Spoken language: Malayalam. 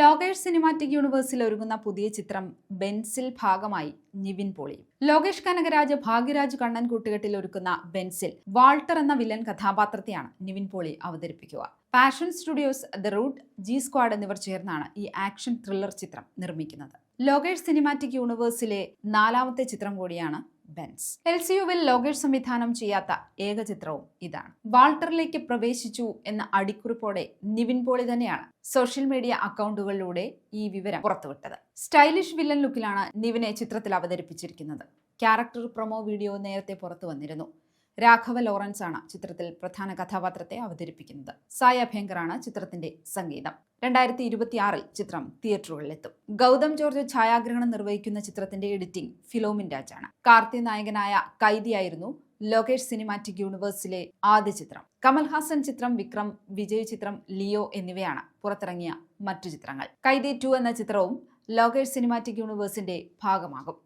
ലോകേഷ് സിനിമാറ്റിക് യൂണിവേഴ്സിൽ ഒരുങ്ങുന്ന പുതിയ ചിത്രം ബെൻസിൽ ഭാഗമായി നിവിൻ പോളി. ലോകേഷ് കനകരാജ് ഭാഗ്യരാജ് കണ്ണൻ കൂട്ടുകെട്ടിൽ ഒരുക്കുന്ന ബെൻസിൽ വാൾട്ടർ എന്ന വില്ലൻ കഥാപാത്രത്തെയാണ് നിവിൻ പോളി അവതരിപ്പിക്കുക. Passion Studios, the Root, G Squad എന്നിവർ ചേർന്നാണ് ഈ ആക്ഷൻ ത്രില്ലർ ചിത്രം നിർമ്മിക്കുന്നത്. ലോകേഷ് സിനിമാറ്റിക് യൂണിവേഴ്സിലെ 4ാമത്തെ ചിത്രം കൂടിയാണ് ബെൻസ്. LCUവിൽ ലോകേഷ് സംവിധാനം ചെയ്യാത്ത ഏക ചിത്രവും ഇതാണ്. വാൾട്ടറിലേക്ക് പ്രവേശിച്ചു എന്ന അടിക്കുറിപ്പോടെ നിവിൻ പോളി തന്നെയാണ് സോഷ്യൽ മീഡിയ അക്കൗണ്ടുകളിലൂടെ ഈ വിവരം പുറത്തുവിട്ടത്. സ്റ്റൈലിഷ് വില്ലൻ ലുക്കിലാണ് നിവിനെ ചിത്രത്തിൽ അവതരിപ്പിച്ചിരിക്കുന്നത്. ക്യാരക്ടർ പ്രൊമോ വീഡിയോ നേരത്തെ പുറത്തു വന്നിരുന്നു. രാഘവ ലോറൻസ് ആണ് ചിത്രത്തിൽ പ്രധാന കഥാപാത്രത്തെ അവതരിപ്പിക്കുന്നത്. സായ അഭ്യങ്കറാണ് ചിത്രത്തിന്റെ സംഗീതം. 2026 ചിത്രം തിയേറ്ററുകളിലെത്തും. ഗൗതം ജോർജ് ഛായാഗ്രഹണം നിർവഹിക്കുന്ന ചിത്രത്തിന്റെ എഡിറ്റിംഗ് ഫിലോമിൻ രാജാണ്. കാർത്തി നായകനായ കൈദിയായിരുന്നു ലോകേഷ് സിനിമാറ്റിക് യൂണിവേഴ്സിലെ ആദ്യ ചിത്രം. കമൽഹാസൻ ചിത്രം വിക്രം, വിജയ് ചിത്രം ലിയോ എന്നിവയാണ് പുറത്തിറങ്ങിയ മറ്റു ചിത്രങ്ങൾ. കൈദി 2 എന്ന ചിത്രവും ലോകേഷ് സിനിമാറ്റിക് യൂണിവേഴ്സിന്റെ ഭാഗമാകും.